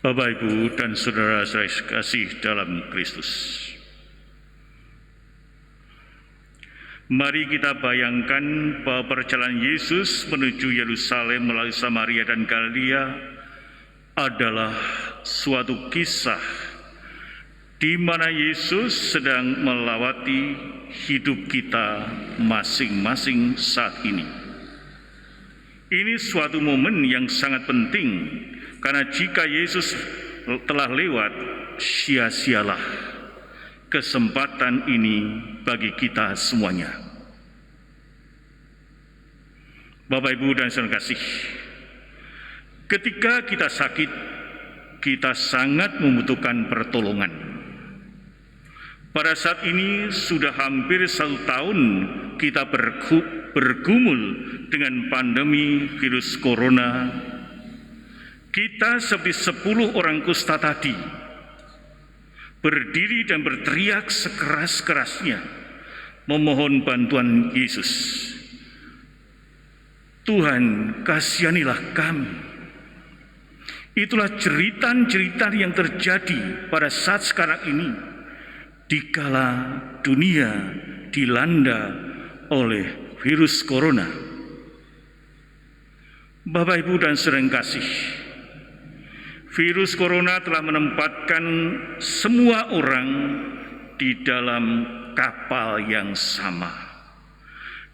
Bapak, Ibu, dan Saudara saya kasih dalam Kristus. Mari kita bayangkan bahwa perjalanan Yesus menuju Yerusalem melalui Samaria dan Galilea adalah suatu kisah di mana Yesus sedang melawati hidup kita masing-masing saat ini. Ini suatu momen yang sangat penting, karena jika Yesus telah lewat, sia-sialah kesempatan ini bagi kita semuanya. Bapak, Ibu, dan saudara kasih, ketika kita sakit, kita sangat membutuhkan pertolongan. Pada saat ini sudah hampir 1 tahun kita bergumul dengan pandemi virus corona. Kita seperti 10 orang kusta tadi, berdiri dan berteriak sekeras-kerasnya, memohon bantuan Yesus. Tuhan, kasihanilah kami. Itulah cerita yang terjadi pada saat sekarang ini, dikala dunia dilanda oleh virus corona. Bapak, Ibu, dan saudara yang kasih, virus corona telah menempatkan semua orang di dalam kapal yang sama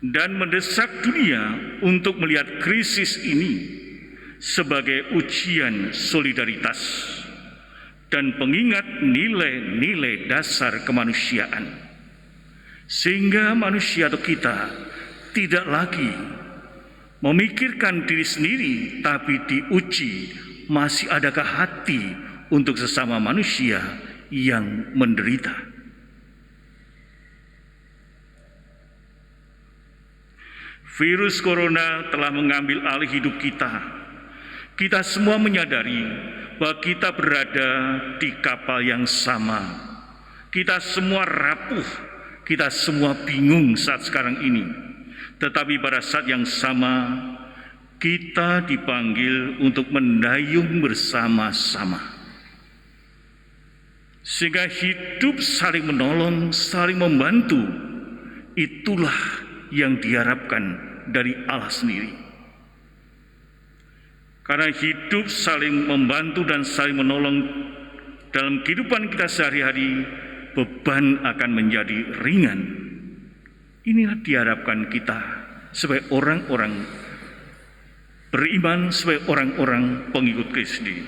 dan mendesak dunia untuk melihat krisis ini sebagai ujian solidaritas dan pengingat nilai-nilai dasar kemanusiaan, sehingga manusia atau kita tidak lagi memikirkan diri sendiri, tapi diuji masih adakah hati untuk sesama manusia yang menderita. Virus corona telah mengambil alih hidup kita. Kita semua menyadari bahwa kita berada di kapal yang sama. Kita semua rapuh, kita semua bingung saat sekarang ini. Tetapi pada saat yang sama, kita dipanggil untuk mendayung bersama-sama. Sehingga hidup saling menolong, saling membantu, itulah yang diharapkan dari Allah sendiri. Karena hidup saling membantu dan saling menolong dalam kehidupan kita sehari-hari, beban akan menjadi ringan. Inilah diharapkan kita sebagai orang-orang beriman, sebagai orang-orang pengikut Kristus.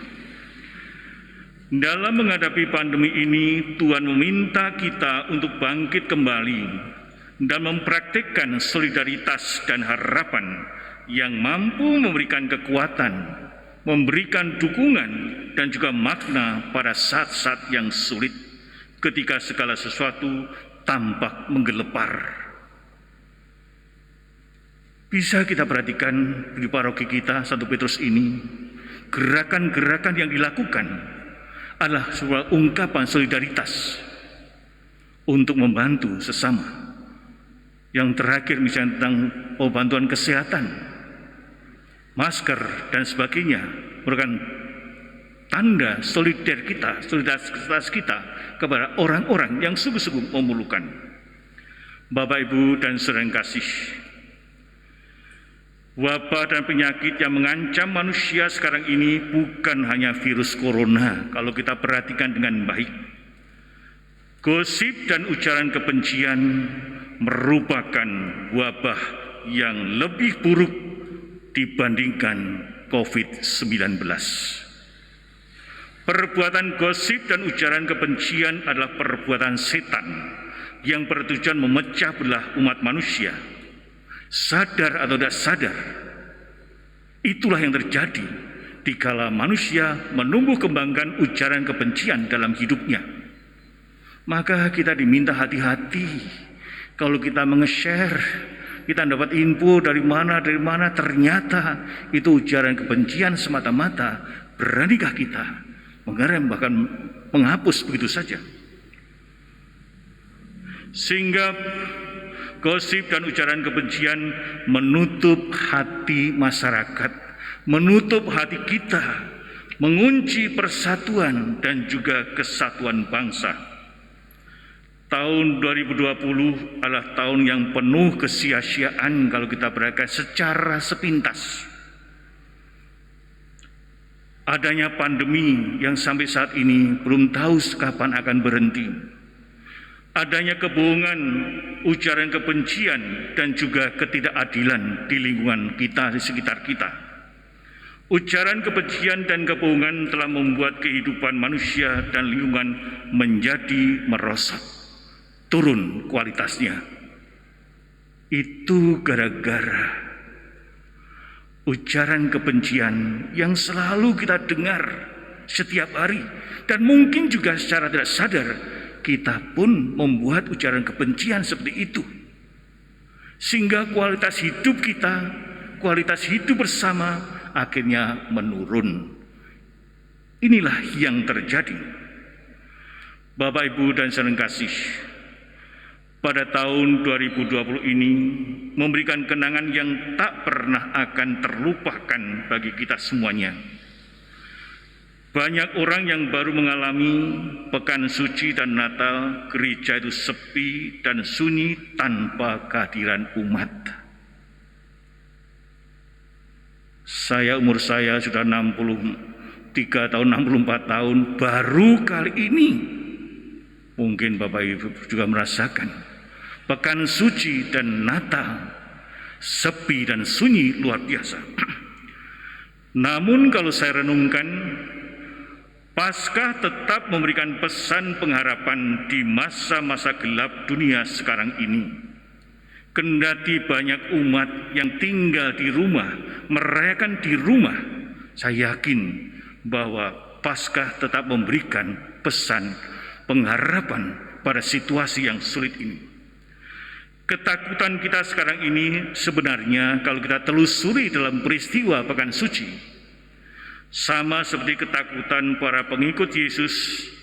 Dalam menghadapi pandemi ini, Tuhan meminta kita untuk bangkit kembali dan mempraktikkan solidaritas dan harapan yang mampu memberikan kekuatan, memberikan dukungan, dan juga makna pada saat-saat yang sulit ketika segala sesuatu tampak menggelepar. Bisa kita perhatikan di paroki kita, 1 Petrus ini, gerakan-gerakan yang dilakukan adalah sebuah ungkapan solidaritas untuk membantu sesama. Yang terakhir misalnya tentang bantuan kesehatan, masker, dan sebagainya, merupakan tanda solidaritas kita kepada orang-orang yang sungguh-sungguh memerlukan. Bapak, Ibu, dan saudara yang kasih, wabah dan penyakit yang mengancam manusia sekarang ini bukan hanya virus corona. Kalau kita perhatikan dengan baik, gosip dan ujaran kebencian merupakan wabah yang lebih buruk dibandingkan COVID-19. Perbuatan gosip dan ujaran kebencian adalah perbuatan setan yang bertujuan memecah belah umat manusia. Sadar atau tidak sadar, itulah yang terjadi dikala manusia menumbuh kembangkan ujaran kebencian dalam hidupnya. Maka kita diminta hati-hati. Kalau kita menge-share, kita dapat info dari mana, ternyata itu ujaran kebencian semata-mata. Beranikah kita mengerem, bahkan menghapus begitu saja? Sehingga gosip dan ujaran kebencian menutup hati masyarakat, menutup hati kita mengunci persatuan dan juga kesatuan bangsa. Tahun 2020 adalah tahun yang penuh kesia-siaan kalau kita perhatikan secara sepintas. Adanya pandemi yang sampai saat ini belum tahu kapan akan berhenti. Adanya kebohongan, ujaran kebencian, dan juga ketidakadilan di lingkungan kita, di sekitar kita. Ujaran kebencian dan kebohongan telah membuat kehidupan manusia dan lingkungan menjadi merosot, turun kualitasnya. Itu gara-gara ujaran kebencian yang selalu kita dengar setiap hari, dan mungkin juga secara tidak sadar kita pun membuat ujaran kebencian seperti itu, sehingga kualitas hidup kita, kualitas hidup bersama akhirnya menurun. Inilah yang terjadi. Bapak, Ibu, dan saudara kasih, pada tahun 2020 ini memberikan kenangan yang tak pernah akan terlupakan bagi kita semuanya. Banyak orang yang baru mengalami Pekan Suci dan Natal, gereja itu sepi dan sunyi tanpa kehadiran umat. Umur saya sudah 63 tahun, 64 tahun, baru kali ini, mungkin Bapak Ibu juga merasakan, Pekan Suci dan Natal sepi dan sunyi luar biasa. Namun kalau saya renungkan, Paskah tetap memberikan pesan pengharapan di masa-masa gelap dunia sekarang ini. Kendati banyak umat yang tinggal di rumah, merayakan di rumah, saya yakin bahwa Paskah tetap memberikan pesan pengharapan pada situasi yang sulit ini. Ketakutan kita sekarang ini sebenarnya kalau kita telusuri dalam peristiwa Pekan Suci, sama seperti ketakutan para pengikut Yesus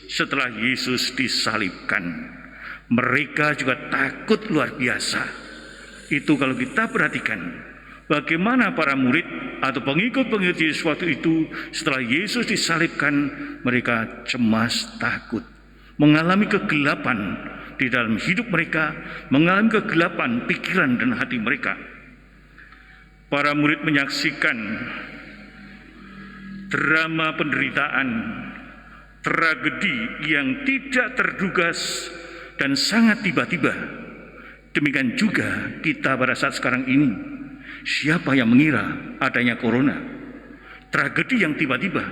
setelah Yesus disalibkan. Mereka juga takut luar biasa. Itu kalau kita perhatikan bagaimana para murid atau pengikut-pengikut Yesus waktu itu setelah Yesus disalibkan, mereka cemas, takut, mengalami kegelapan di dalam hidup mereka, mengalami kegelapan pikiran dan hati mereka. Para murid menyaksikan drama penderitaan, tragedi yang tidak terduga dan sangat tiba-tiba. Demikian juga kita pada saat sekarang ini. Siapa yang mengira adanya corona? Tragedi yang tiba-tiba,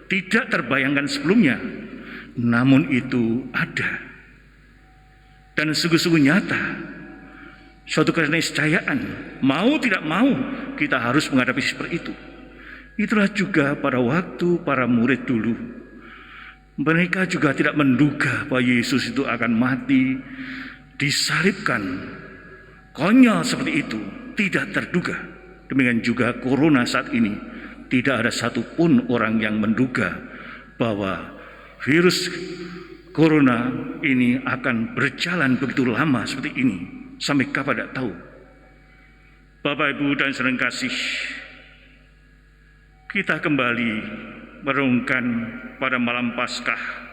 tidak terbayangkan sebelumnya, namun itu ada. Dan sungguh-sungguh nyata, suatu keniscayaan, mau tidak mau kita harus menghadapi seperti itu. Itulah juga pada waktu para murid dulu, mereka juga tidak menduga bahwa Yesus itu akan mati, disalibkan, konyol seperti itu, tidak terduga. Demikian juga corona saat ini, tidak ada satupun orang yang menduga bahwa virus corona ini akan berjalan begitu lama seperti ini, sampai kapan tidak tahu. Bapak, Ibu, dan saudara kasih, kita kembali merenungkan pada malam Paskah.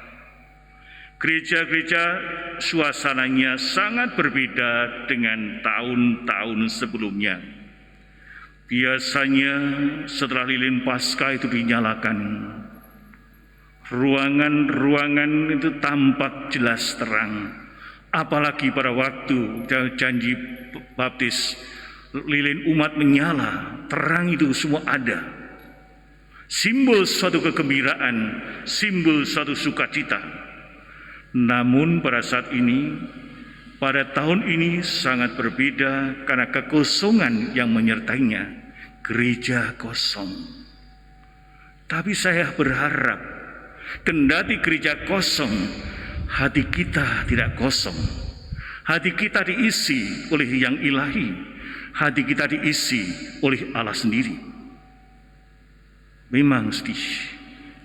Gereja-gereja suasananya sangat berbeda dengan tahun-tahun sebelumnya. Biasanya setelah lilin Paskah itu dinyalakan, ruangan-ruangan itu tampak jelas terang. Apalagi pada waktu janji baptis, lilin umat menyala, terang itu semua ada. Simbol suatu kegembiraan, simbol suatu sukacita. Namun pada saat ini, pada tahun ini sangat berbeda karena kekosongan yang menyertainya. Gereja kosong. Tapi saya berharap, kendati gereja kosong, hati kita tidak kosong. Hati kita diisi oleh yang ilahi. Hati kita diisi oleh Allah sendiri. Memang sedih.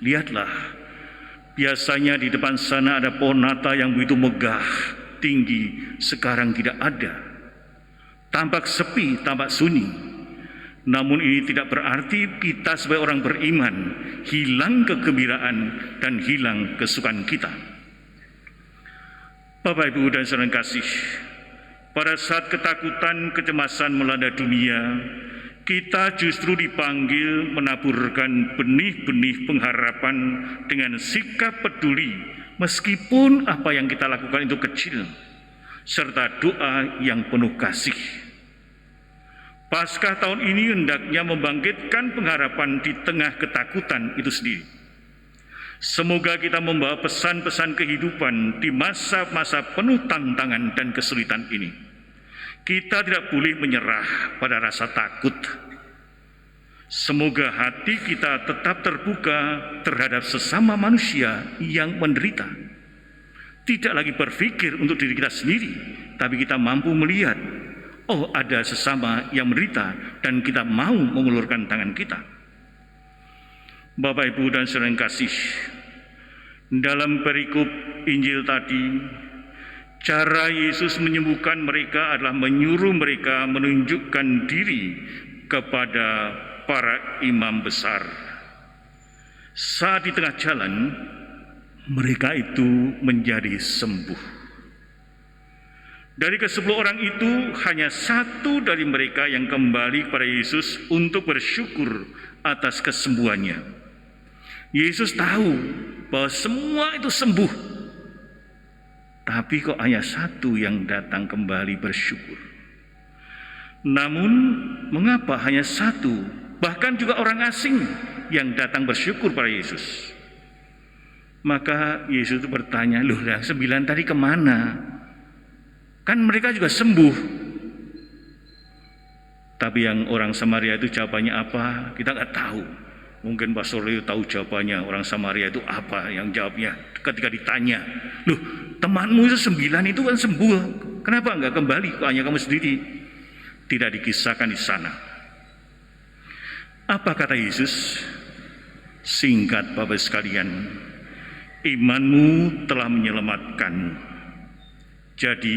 Lihatlah, biasanya di depan sana ada pohon Natal yang begitu megah, tinggi, sekarang tidak ada. Tampak sepi, tampak sunyi. Namun ini tidak berarti kita sebagai orang beriman hilang kegembiraan dan hilang kesukaan kita. Bapak, Ibu, dan saudara kasih, pada saat ketakutan, kecemasan melanda dunia, kita justru dipanggil menaburkan benih-benih pengharapan dengan sikap peduli, meskipun apa yang kita lakukan itu kecil, serta doa yang penuh kasih. Paskah tahun ini hendaknya membangkitkan pengharapan di tengah ketakutan itu sendiri. Semoga kita membawa pesan-pesan kehidupan di masa-masa penuh tantangan dan kesulitan ini. Kita tidak boleh menyerah pada rasa takut. Semoga hati kita tetap terbuka terhadap sesama manusia yang menderita. Tidak lagi berpikir untuk diri kita sendiri, tapi kita mampu melihat, oh, ada sesama yang menderita dan kita mau mengulurkan tangan kita. Bapak, Ibu, dan saudara yang kasih, dalam perikop Injil tadi, cara Yesus menyembuhkan mereka adalah menyuruh mereka menunjukkan diri kepada para imam besar. Saat di tengah jalan, mereka itu menjadi sembuh. Dari ke-10 orang itu, hanya 1 dari mereka yang kembali kepada Yesus untuk bersyukur atas kesembuhannya. Yesus tahu bahwa semua itu sembuh, tapi kok hanya 1 yang datang kembali bersyukur. Namun, mengapa hanya 1, bahkan juga orang asing yang datang bersyukur pada Yesus? Maka Yesus itu bertanya, loh, yang 9 tadi kemana? Kan mereka juga sembuh. Tapi yang orang Samaria itu jawabannya apa? Kita nggak tahu. Mungkin Pastor Leo tahu jawabannya. Orang Samaria itu apa yang jawabnya ketika ditanya. Loh, temanmu itu 9 itu kan sembuh. Kenapa nggak kembali? Kok hanya kamu sendiri? Tidak dikisahkan di sana. Apa kata Yesus? Singkat Bapak sekalian, imanmu telah menyelamatkanmu. Jadi,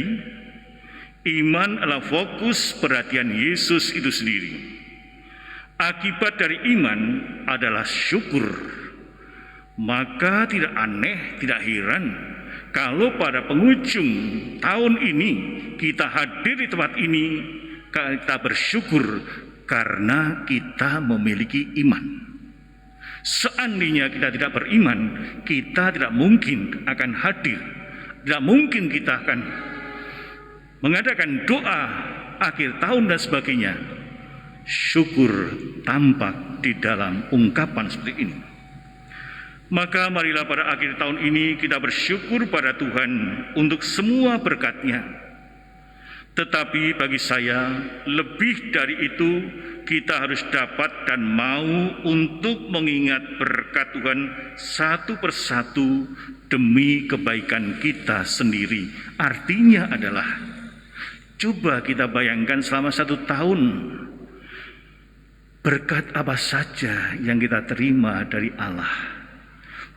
iman adalah fokus perhatian Yesus itu sendiri. Akibat dari iman adalah syukur. Maka tidak aneh, tidak heran kalau pada penghujung tahun ini kita hadir di tempat ini, kita bersyukur karena kita memiliki iman. Seandainya kita tidak beriman, kita tidak mungkin akan hadir. Tidak mungkin kita akan mengadakan doa akhir tahun dan sebagainya. Syukur tampak di dalam ungkapan seperti ini. Maka marilah pada akhir tahun ini kita bersyukur pada Tuhan untuk semua berkat-Nya. Tetapi bagi saya, lebih dari itu, kita harus dapat dan mau untuk mengingat berkat Tuhan satu persatu demi kebaikan kita sendiri. Artinya adalah, coba kita bayangkan selama 1 tahun, berkat apa saja yang kita terima dari Allah.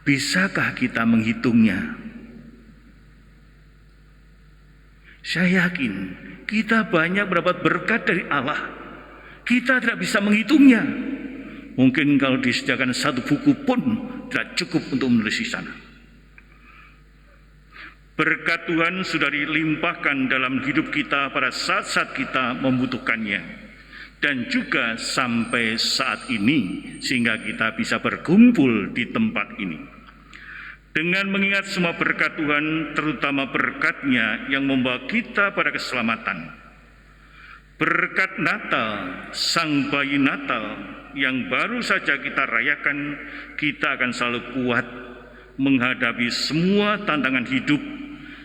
Bisakah kita menghitungnya? Saya yakin kita banyak mendapat berkat dari Allah. Kita tidak bisa menghitungnya. Mungkin kalau disediakan 1 buku pun tidak cukup untuk menulis di sana. Berkat Tuhan sudah dilimpahkan dalam hidup kita pada saat-saat kita membutuhkannya. Dan juga sampai saat ini, sehingga kita bisa berkumpul di tempat ini. Dengan mengingat semua berkat Tuhan, terutama berkat-Nya yang membawa kita pada keselamatan. Berkat Natal, Sang Bayi Natal yang baru saja kita rayakan, kita akan selalu kuat menghadapi semua tantangan hidup,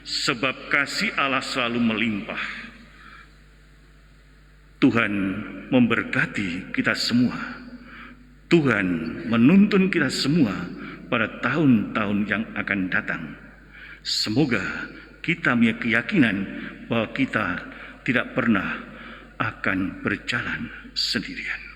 sebab kasih Allah selalu melimpah. Tuhan memberkati kita semua. Tuhan menuntun kita semua pada tahun-tahun yang akan datang. Semoga kita memiliki keyakinan bahwa kita tidak pernah akan berjalan sendirian.